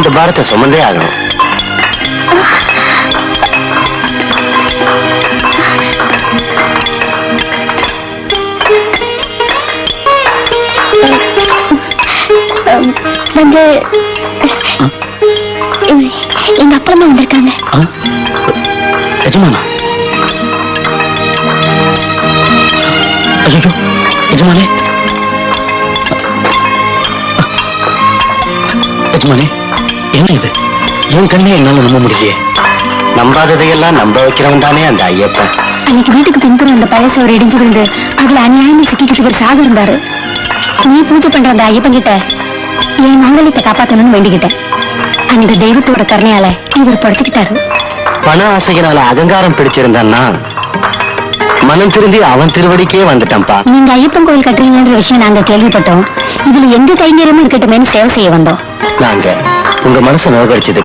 இந்த பாரத்தை சுமந்தே ஆகணும். வந்து எங்க அப்பா அம்மா வந்திருக்காங்க. எஜமானா? ஐயோ எஜமானே, எஜமானே என்ன இது? என் கண்ணே என்னால நம்ப முடியலையே. நம்பாததையெல்லாம் நம்ப வைக்கிறவன் தானே அந்த ஐயப்பன். அன்னைக்கு வீட்டுக்கு பின்புறம் அந்த பழைய சவர் இடிஞ்சு விழுந்து அதுல அநியாயமா சிக்கிக்கிட்டு ஒரு சாக இருந்தாரு. நீ பூஜை பண்ற அந்த ஐயப்பன் கிட்ட என் மங்களத்தை காப்பாத்தணும்னு வேண்டிக்கிட்டேன். அந்த தெய்வத்தோட கருணையால இவர் படிச்சுக்கிட்டாரு. பண ஆசையினால அகங்காரம் பிடிச்சிருந்தான்னா மனம் திருந்தி அவன் திருவடிக்கே வந்துட்டான்ப்பா. நீங்க ஐயப்பன் கோயில் கட்டுறீங்கன்ற விஷயம் நாங்க கேள்விப்பட்டோம். இதுல எந்த கைங்கரியமும் இருக்கட்டுமேனு சேவை செய்ய வந்தோம். நாங்க உங்க மனசை நோகடிச்சது